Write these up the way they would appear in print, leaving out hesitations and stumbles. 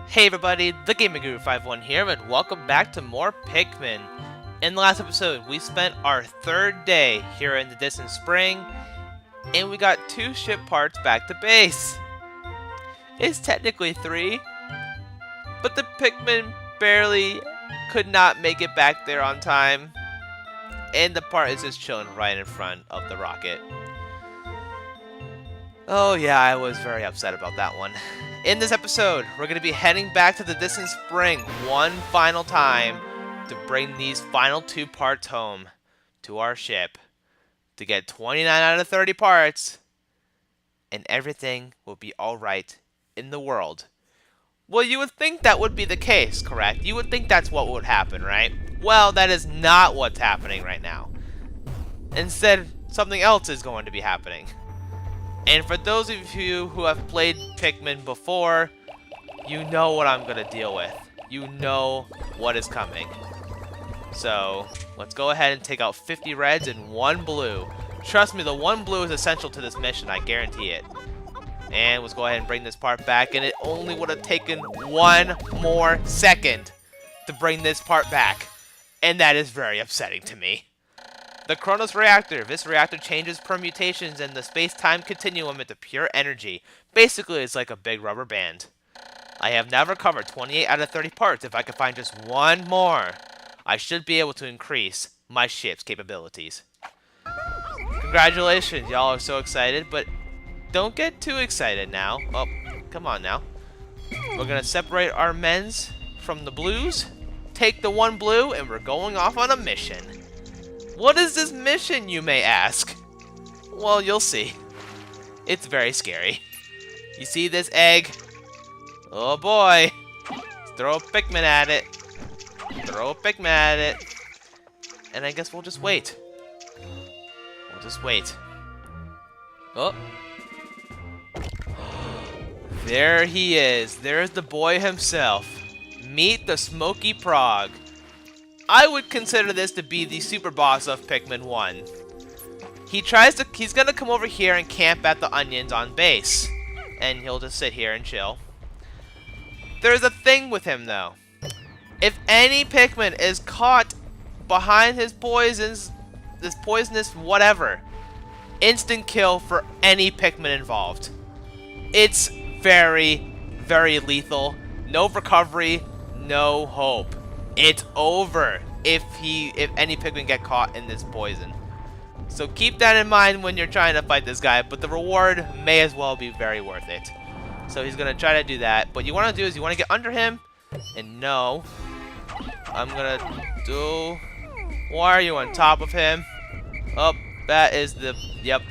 Hey everybody, the Gaming Guru 51 here, and welcome back to more Pikmin. In the last episode, we spent our third day here in the distant spring, and we got 2 ship parts back to base. It's technically 3, but the Pikmin barely could not make it back there on time, and the part is just chilling right in front of the rocket. Oh yeah, I was very upset about that one. In this episode, we're going to be heading back to the distant spring one final time to bring these final 2 parts home to our ship to get 29 out of 30 parts, and everything will be alright in the world. Well, you would think that would be the case, correct? You would think that's what would happen, right? Well, that is not what's happening right now. Instead, something else is going to be happening. And for those of you who have played Pikmin before, you know what I'm going to deal with. You know what is coming. So, let's go ahead and take out 50 reds and 1 blue. Trust me, the 1 blue is essential to this mission, I guarantee it. And let's go ahead and bring this part back, and it only would have taken 1 more second to bring this part back. And that is very upsetting to me. The Kronos reactor. This reactor changes permutations in the space-time continuum into pure energy. Basically, it's like a big rubber band. I have now recovered 28 out of 30 parts. If I can find just 1 more, I should be able to increase my ship's capabilities. Congratulations, y'all are so excited, but don't get too excited now. Oh, come on now. We're going to separate our men's from the blues, take the 1 blue, and we're going off on a mission. What is this mission, you may ask? Well, you'll see. It's very scary. You see this egg? Oh boy. Throw a Pikmin at it. Throw a Pikmin at it. And I guess we'll just wait. We'll just wait. Oh. There he is. There's the boy himself. Meet the Smoky Prog. I would consider this to be the super boss of Pikmin 1. He's gonna come over here and camp at the onions on base. And he'll just sit here and chill. There's a thing with him though. If any Pikmin is caught behind his poisons, this poisonous whatever, instant kill for any Pikmin involved. It's very, very lethal. No recovery, no hope. It's over if any Pikmin get caught in this poison. So keep that in mind when you're trying to fight this guy, but the reward may as well be very worth it. So he's going to try to do that. What you want to do is you want to get under him, and no. I'm going to do... Why are you on top of him? Oh, that is the... Yep.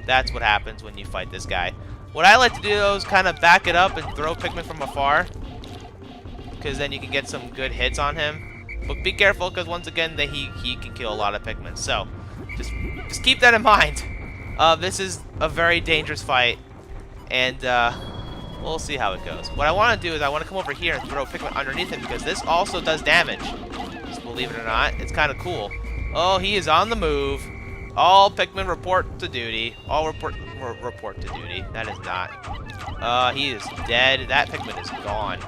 That's what happens when you fight this guy. What I like to do though is kind of back it up and throw Pikmin from afar, because then you can get some good hits on him. But be careful, because once again, he can kill a lot of Pikmin. So, just keep that in mind. This is a very dangerous fight, and we'll see how it goes. What I want to do is I want to come over here and throw Pikmin underneath him, because this also does damage. Just believe it or not, it's kind of cool. Oh, he is on the move. All Pikmin report to duty. All report to duty. That is not. He is dead. That Pikmin is gone.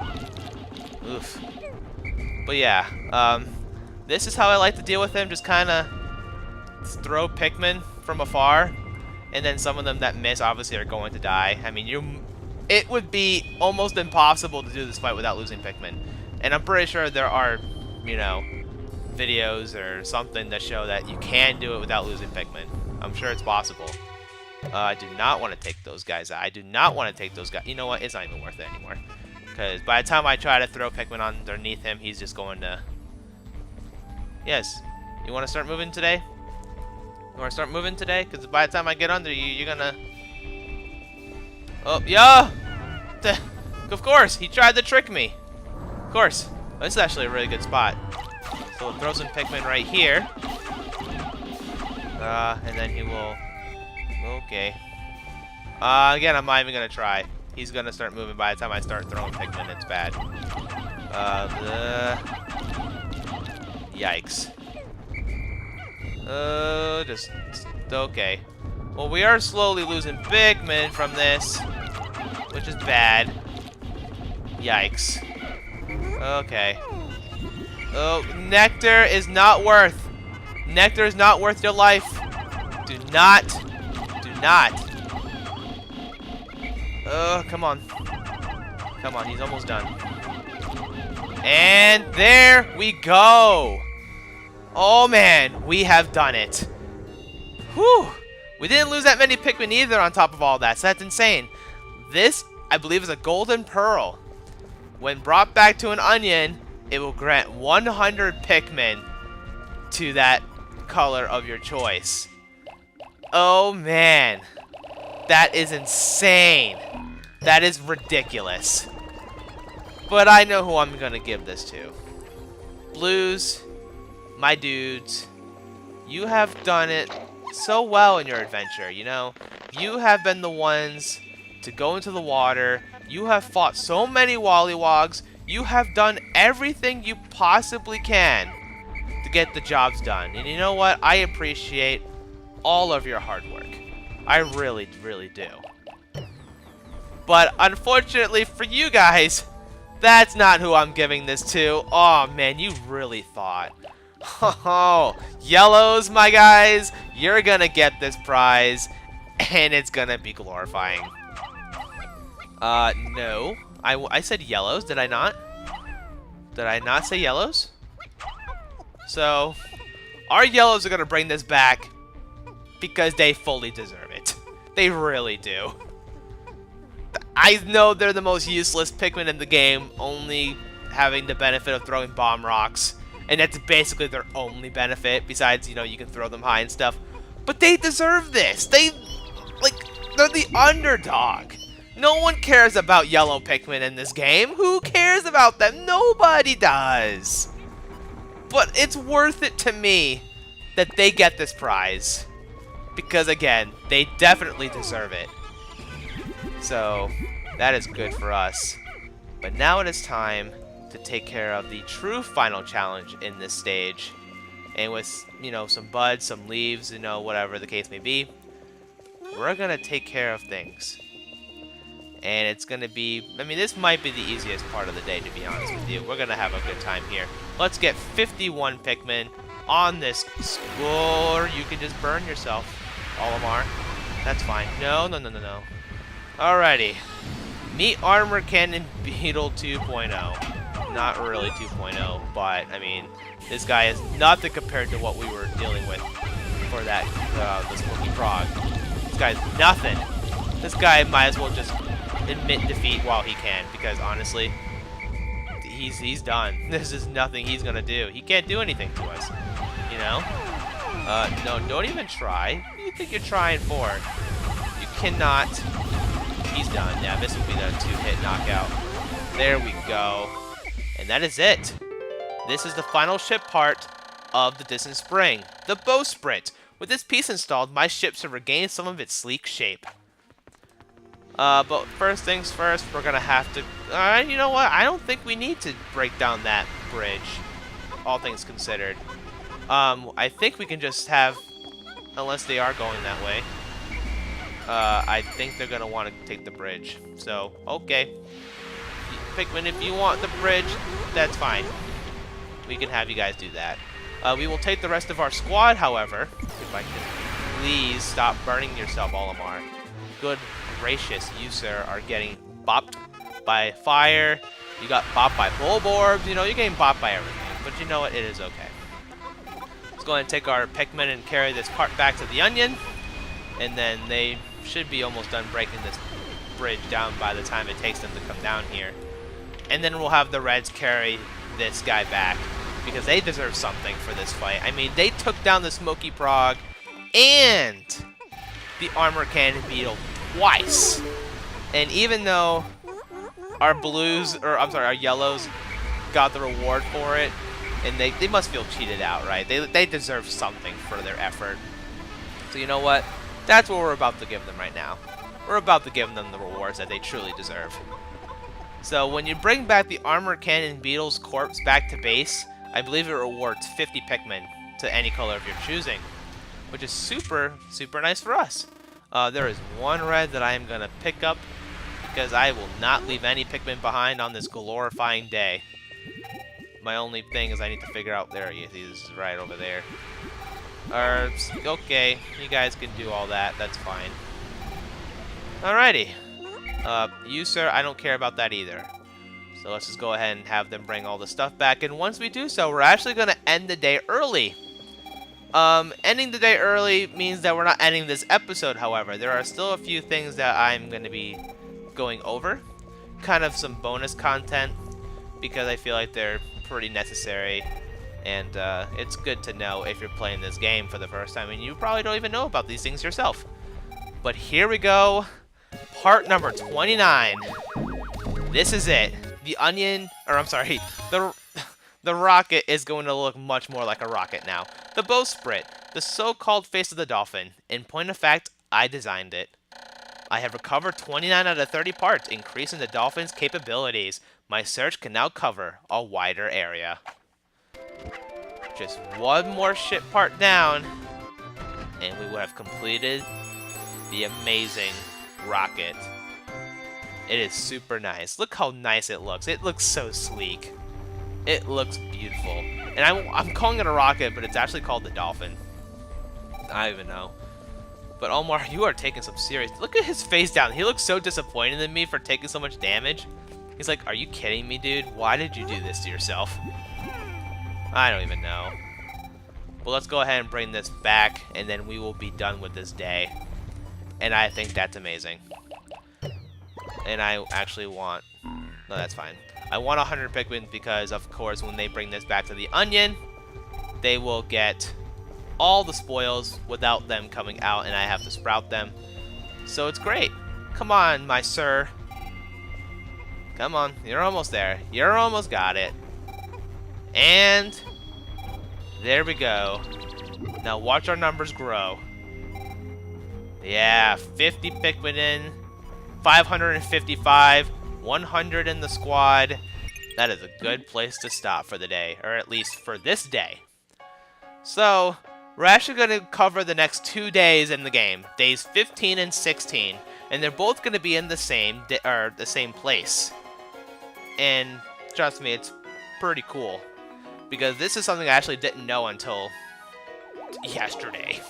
Oof. But yeah, this is how I like to deal with him. Just kind of throw Pikmin from afar, and then some of them that miss obviously are going to die. I mean, it would be almost impossible to do this fight without losing Pikmin. And I'm pretty sure there are, you know, videos or something that show that you can do it without losing Pikmin. I'm sure it's possible. I do not want to take those guys out. I do not want to take those guys. You know what? It's not even worth it anymore. Because by the time I try to throw Pikmin underneath him, he's just going to... Yes. You want to start moving today? You want to start moving today? Because by the time I get under you, you're going to... Oh, yeah! Of course! He tried to trick me. Of course. This is actually a really good spot. So we'll throw some Pikmin right here. And then he will... Okay. Again, I'm not even going to try. He's gonna start moving by the time I start throwing Pikmin. It's bad. Yikes. Just okay. Well, we are slowly losing Pikmin from this, which is bad. Yikes. Okay. Oh, nectar is not worth. Nectar is not worth your life. Do not. Do not. Oh, come on. Come on, he's almost done. And there we go. Oh man, we have done it. Whew. We didn't lose that many Pikmin either on top of all that, so that's insane. This, I believe, is a golden pearl. When brought back to an onion, it will grant 100 Pikmin to that color of your choice. Oh man, that is insane. That is ridiculous. But I know who I'm gonna give this to. Blues, my dudes, you have done it so well in your adventure, you know? You have been the ones to go into the water. You have fought so many Wollywogs. You have done everything you possibly can to get the jobs done. And you know what? I appreciate all of your hard work. I really, really do. But unfortunately for you guys, that's not who I'm giving this to. Oh man, you really thought. Oh, yellows, my guys, you're gonna get this prize, and it's gonna be glorifying. No. I said yellows, did I not? Did I not say yellows? So, our yellows are gonna bring this back because they fully deserve it. They really do. I know they're the most useless Pikmin in the game, only having the benefit of throwing bomb rocks. And that's basically their only benefit, besides, you know, you can throw them high and stuff. But they deserve this. They're the underdog. No one cares about yellow Pikmin in this game. Who cares about them? Nobody does. But it's worth it to me that they get this prize. Because, again, they definitely deserve it. So, that is good for us. But now it is time to take care of the true final challenge in this stage. And with, you know, some buds, some leaves, you know, whatever the case may be, we're gonna take care of things. And it's gonna be, I mean, this might be the easiest part of the day, to be honest with you. We're gonna have a good time here. Let's get 51 Pikmin on this score. You can just burn yourself, Olimar. That's fine. No. Alrighty. Meet Armor Cannon Beetle 2.0. Not really 2.0, but, I mean, this guy is nothing compared to what we were dealing with for that, the Smoky Frog. This guy's nothing. This guy might as well just admit defeat while he can, because honestly, he's done. This is nothing he's gonna do. He can't do anything to us, you know? No, don't even try. What do you think you're trying for? You cannot. He's done. Yeah, this will be the 2-hit knockout. There we go. And that is it. This is the final ship part of the Distant Spring, the Bowsprit. With this piece installed, my ship should regain some of its sleek shape. But first things first, we're gonna have to... you know what? I don't think we need to break down that bridge, all things considered. I think we can just have... Unless they are going that way. I think they're gonna want to take the bridge. So, okay. Pikmin, if you want the bridge, that's fine. We can have you guys do that. We will take the rest of our squad, however. If I can please stop burning yourself, Olimar. Good gracious, you, sir, are getting bopped by fire. You got bopped by bulb-orbs. You know, you're getting bopped by everything. But you know what? It is okay. Let's go ahead and take our Pikmin and carry this part back to the onion. And then they should be almost done breaking this bridge down by the time it takes them to come down here. And then we'll have the Reds carry this guy back, because they deserve something for this fight. I mean, they took down the Smoky Frog and the Armor Cannon Beetle twice. And even though our blues, or I'm sorry, our yellows got the reward for it, and they must feel cheated out, right? They deserve something for their effort. So you know what? That's what we're about to give them right now. We're about to give them the rewards that they truly deserve. So when you bring back the Armor Cannon Beetle's corpse back to base, I believe it rewards 50 Pikmin to any color of your choosing, which is super, super nice for us. There is one red that I am going to pick up because I will not leave any Pikmin behind on this glorifying day. My only thing is I need to figure out... There he is. He's right over there. Okay, you guys can do all that. That's fine. Alrighty. You, sir, I don't care about that either. So let's just go ahead and have them bring all the stuff back. And once we do so, we're actually going to end the day early. Ending the day early means that we're not ending this episode, however. There are still a few things that I'm going to be going over. Kind of some bonus content, because I feel like they're pretty necessary. And it's good to know if you're playing this game for the first time, and you probably don't even know about these things yourself. But here we go. Part number 29. This is it. The onion, or I'm sorry, the rocket is going to look much more like a rocket now. The bowsprit, the so-called face of the dolphin. In point of fact, I designed it. I have recovered 29 out of 30 parts, increasing the dolphin's capabilities. My search can now cover a wider area. Just one more ship part down, and we will have completed the amazing rocket. It is super nice. Look how nice it looks. It looks so sleek. It looks beautiful. And I'm calling it a rocket, but it's actually called the dolphin. I don't even know. But Omar, you are taking some serious... Look at his face down. He looks so disappointed in me for taking so much damage. He's like, are you kidding me, dude? Why did you do this to yourself? I don't even know. Well, let's go ahead and bring this back, and then we will be done with this day. And I think that's amazing. And I actually want... No, that's fine. I want 100 Pikmin because, of course, when they bring this back to the onion, they will get all the spoils without them coming out, and I have to sprout them. So it's great. Come on, my sir. Come on. You're almost there. You're almost got it. And there we go. Now watch our numbers grow. Yeah, 50 Pikmin in, 555, 100 in the squad. That is a good place to stop for the day, or at least for this day. So, we're actually going to cover the next 2 days in the game, days 15 and 16, and they're both going to be in the same place. And trust me, it's pretty cool, because this is something I actually didn't know until yesterday,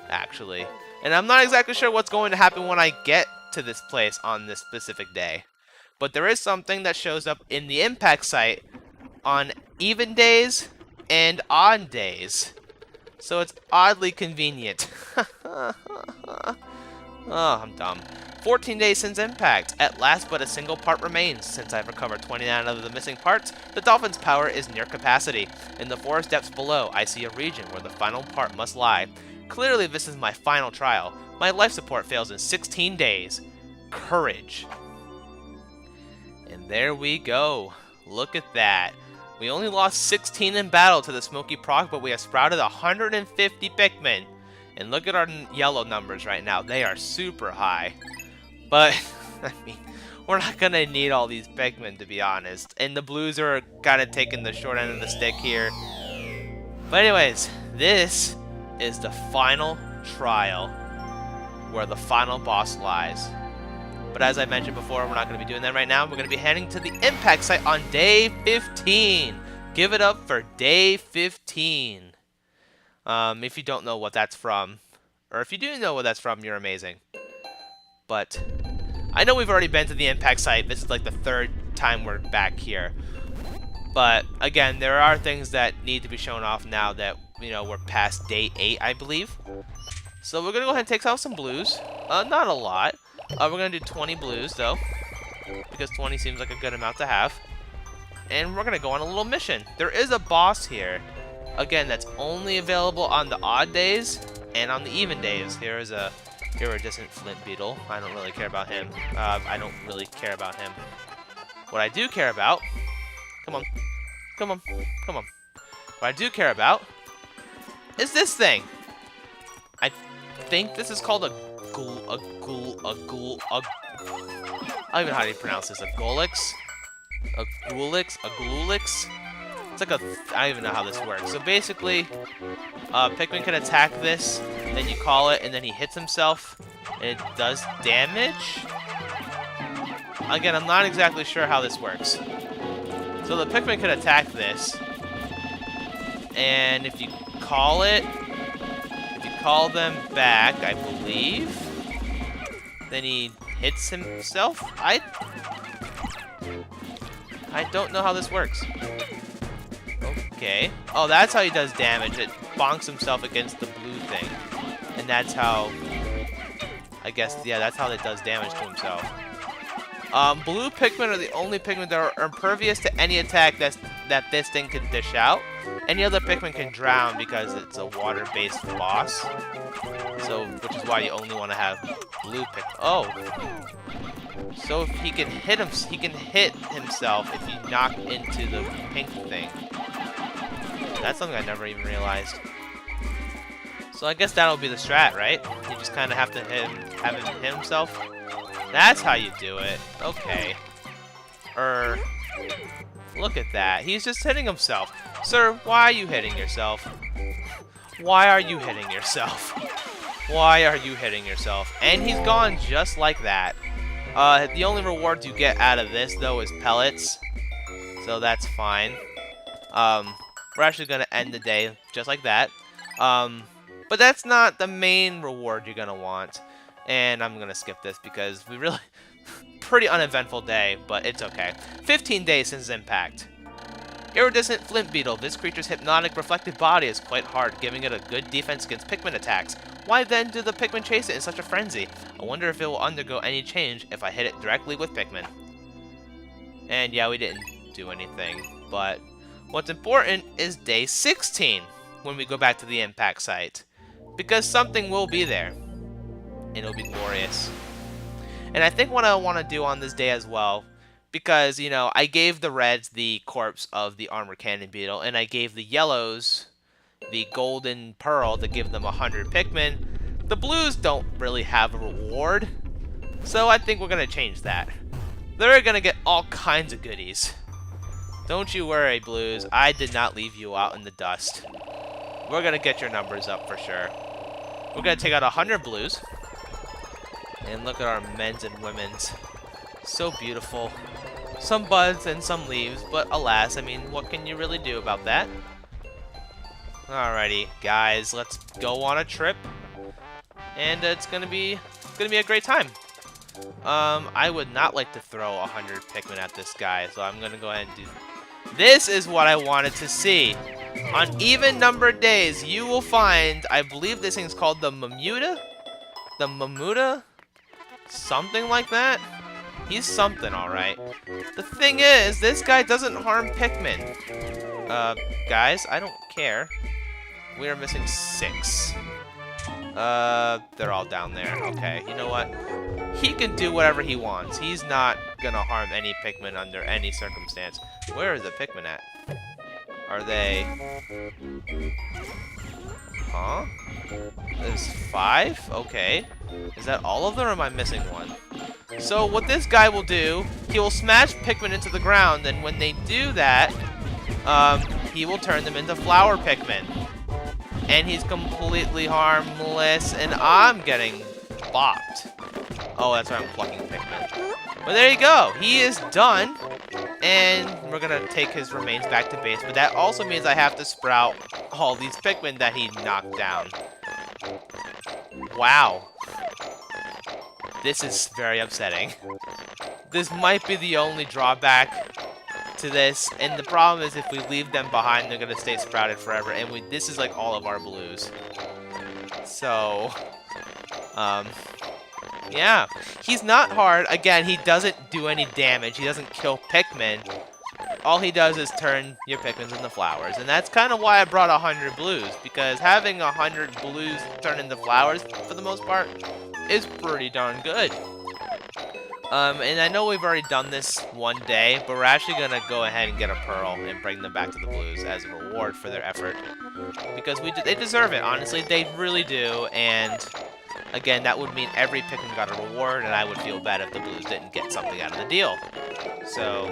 actually. And I'm not exactly sure what's going to happen when I get to this place on this specific day. But there is something that shows up in the impact site on even days and odd days. So it's oddly convenient. Oh, I'm dumb. 14 days since impact. At last, but a single part remains. Since I've recovered 29 of the missing parts, the dolphin's power is near capacity. In the forest depths below, I see a region where the final part must lie. Clearly, this is my final trial. My life support fails in 16 days. Courage. And there we go. Look at that. We only lost 16 in battle to the Smoky Prog, but we have sprouted 150 Pikmin. And look at our yellow numbers right now. They are super high. But, I mean, we're not going to need all these Pikmin, to be honest. And the blues are kind of taking the short end of the stick here. But anyways, this is the final trial where the final boss lies. But as I mentioned before, we're not going to be doing that right now. We're going to be heading to the impact site on day 15. Give it up for day 15. If you don't know what that's from, or if you do know what that's from, you're amazing. But I know we've already been to the impact site. This is like the 3rd time we're back here. But again, there are things that need to be shown off now that, you know, we're past day 8, I believe. So we're going to go ahead and take out some blues. Not a lot. We're going to do 20 blues, though, because 20 seems like a good amount to have. And we're going to go on a little mission. There is a boss here. Again, that's only available on the odd days and on the even days. Here is a iridescent flint beetle. I don't really care about him. I don't really care about him. What I do care about... Come on. Come on. Come on. What I do care about is this thing. I think this is called a I don't even know how to pronounce this. A Golix? A Gulix? A Glulix? It's like a... I don't even know how this works. So basically, Pikmin can attack this, then you call it, and then he hits himself, and it does damage? Again, I'm not exactly sure how this works. So the Pikmin could attack this. And if you call it, if you call them back, I believe, then he hits himself? I don't know how this works. Okay. Oh, that's how he does damage. It bonks himself against the blue thing. And that's how, I guess, yeah, that's how it does damage to himself. Blue Pikmin are the only Pikmin that are impervious to any attack that this thing can dish out. Any other Pikmin can drown because it's a water-based boss. So, which is why you only want to have blue Pikmin. Oh. So if he can hit himself if you knock into the pink thing. That's something I never even realized. So I guess that'll be the strat, right? You just kind of have to have him hit himself. That's how you do it. Okay. Look at that. He's just hitting himself. Sir, why are you hitting yourself? Why are you hitting yourself? Why are you hitting yourself? And he's gone just like that. The only rewards you get out of this, though, is pellets. So that's fine. We're actually going to end the day just like that. But that's not the main reward you're going to want. And I'm going to skip this because we really... pretty uneventful day, but it's okay. 15 days since impact. Iridescent flint beetle. This creature's hypnotic reflective body is quite hard, giving it a good defense against Pikmin attacks. Why then do the Pikmin chase it in such a frenzy? I wonder if it will undergo any change if I hit it directly with Pikmin. And yeah, we didn't do anything, but what's important is day 16 when we go back to the impact site. Because something will be there. And it'll be glorious. And I think what I want to do on this day as well, because, you know, I gave the reds the corpse of the armor cannon beetle, and I gave the yellows the golden pearl to give them 100 Pikmin. The blues don't really have a reward, so I think we're going to change that. They're going to get all kinds of goodies. Don't you worry, blues. I did not leave you out in the dust. We're going to get your numbers up for sure. We're going to take out 100 blues. And look at our men's and women's. So beautiful. Some buds and some leaves, but alas, I mean, what can you really do about that? Alrighty, guys, let's go on a trip. And it's gonna be a great time. I would not like to throw 100 Pikmin at this guy, so I'm gonna go ahead and do... This is what I wanted to see. On even numbered days, you will find, I believe this thing's called the Mamuta? The Mamuta? Something like that? He's something, alright. The thing is, this guy doesn't harm Pikmin. Guys, I don't care. We are missing 6. They're all down there. Okay, you know what? He can do whatever he wants. He's not gonna harm any Pikmin under any circumstance. Where are the Pikmin at? Are they... Huh? There's 5? Okay. Is that all of them, or am I missing one? So what this guy will do, he will smash Pikmin into the ground, and when they do that, he will turn them into flower Pikmin. And he's completely harmless, and I'm getting bopped. Oh, that's why I'm plucking Pikmin. But there you go. He is done. And we're going to take his remains back to base. But that also means I have to sprout all these Pikmin that he knocked down. Wow. This is very upsetting. This might be the only drawback to this. And the problem is if we leave them behind, they're going to stay sprouted forever. And this is like all of our blues. So, yeah. He's not hard. Again, he doesn't do any damage. He doesn't kill Pikmin. All he does is turn your Pikmins into flowers. And that's kind of why I brought 100 blues. Because having 100 blues turn into flowers, for the most part, is pretty darn good. And I know we've already done this one day, but we're actually going to go ahead and get a pearl and bring them back to the blues as a reward for their effort. Because they deserve it, honestly. They really do. And again, that would mean every Pikmin got a reward, and I would feel bad if the blues didn't get something out of the deal. So,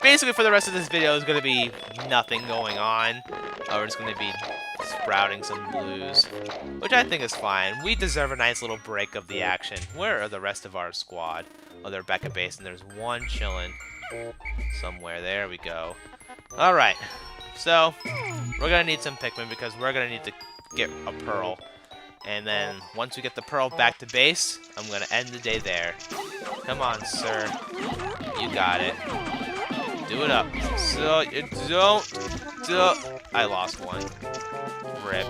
basically for the rest of this video, is going to be nothing going on. We're just going to be sprouting some blues, which I think is fine. We deserve a nice little break of the action. Where are the rest of our squad? Oh, they're back at base, and there's one chilling somewhere. There we go. Alright, so we're gonna need some Pikmin because we're gonna need to get a pearl. And then once we get the pearl back to base, I'm gonna end the day there. Come on, sir. You got it. Do it up. So you don't. I lost one. Rip.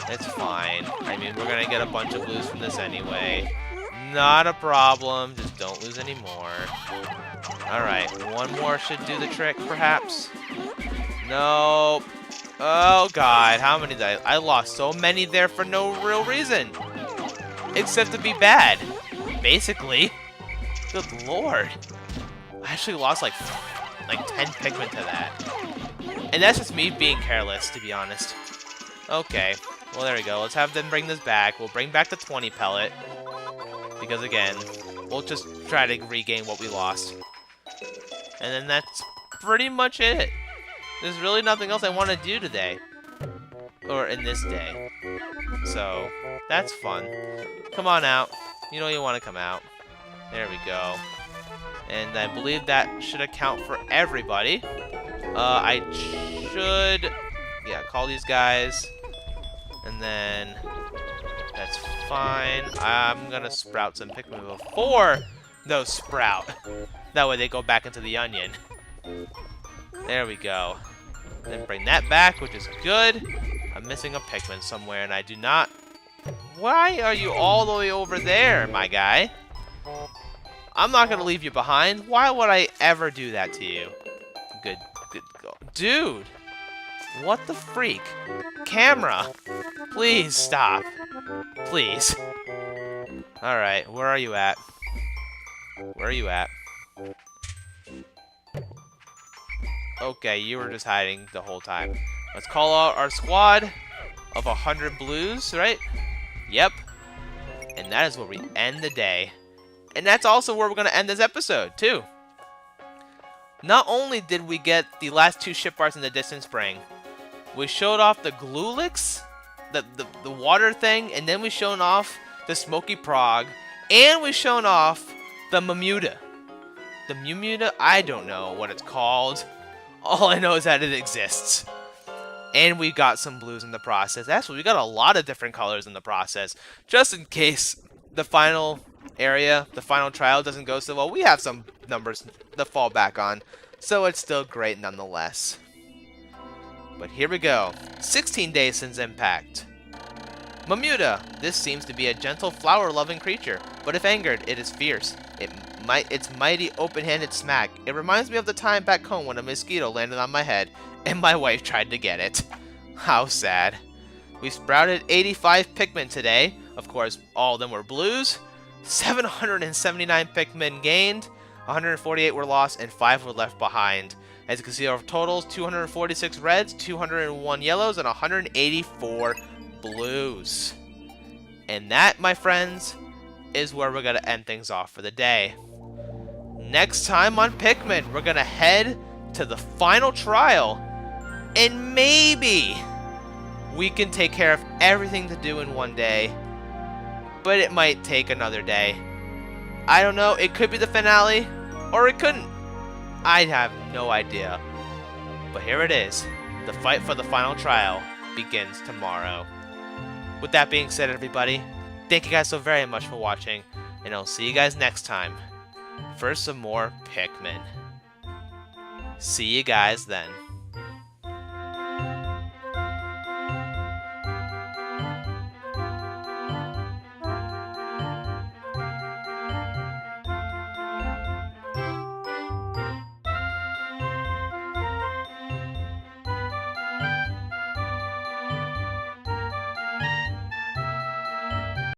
It's fine. I mean, we're gonna get a bunch of blues from this anyway. Not a problem. Just don't lose any more. Alright, one more should do the trick, perhaps. Nope. Oh god, how many did I lost so many there for no real reason. Except to be bad. Basically. Good lord. I actually lost like 10 Pikmin to that. And that's just me being careless, to be honest. Okay. Well, there we go. Let's have them bring this back. We'll bring back the 20 pellet. Because again, we'll just try to regain what we lost. And then that's pretty much it. There's really nothing else I want to do today. Or in this day. So, that's fun. Come on out. You know you want to come out. There we go. And I believe that should account for everybody. I should... yeah, call these guys. And then... that's fine. I'm gonna sprout some Pikmin before those sprout. That way they go back into the onion. There we go. Then bring that back, which is good. I'm missing a Pikmin somewhere, and I do not... why are you all the way over there, my guy? I'm not gonna leave you behind. Why would I ever do that to you? Good go. Dude! What the freak? Camera! Please stop. Please. Alright, where are you at? Where are you at? Okay, you were just hiding the whole time. Let's call out our squad of 100 blues, right? Yep. And that is where we end the day. And that's also where we're going to end this episode, too. Not only did we get the last 2 ship parts in the distant spring, we showed off the Glulix, the water thing, and then we shown off the Smoky Prog, and we shown off the Mamuta. The Mamuta, I don't know what it's called. All I know is that it exists. And we got some blues in the process. Actually, we got a lot of different colors in the process. Just in case the final area, the final trial doesn't go so well, we have some numbers to fall back on. So it's still great nonetheless. But here we go. 16 days since impact. Mamuta. This seems to be a gentle flower-loving creature, but if angered, it is fierce. Its mighty open-handed smack. It reminds me of the time back home when a mosquito landed on my head, and my wife tried to get it. How sad. We sprouted 85 Pikmin today. Of course, all of them were blues. 779 Pikmin gained, 148 were lost, and 5 were left behind. As you can see, our totals, 246 reds, 201 yellows, and 184 blues. And that, my friends, is where we're going to end things off for the day. Next time on Pikmin, we're going to head to the final trial, and maybe we can take care of everything to do in one day, but it might take another day. I don't know, it could be the finale, or it couldn't. I have no idea. But here it is. The fight for the final trial begins tomorrow. With that being said, everybody, thank you guys so very much for watching, and I'll see you guys next time for some more Pikmin. See you guys then.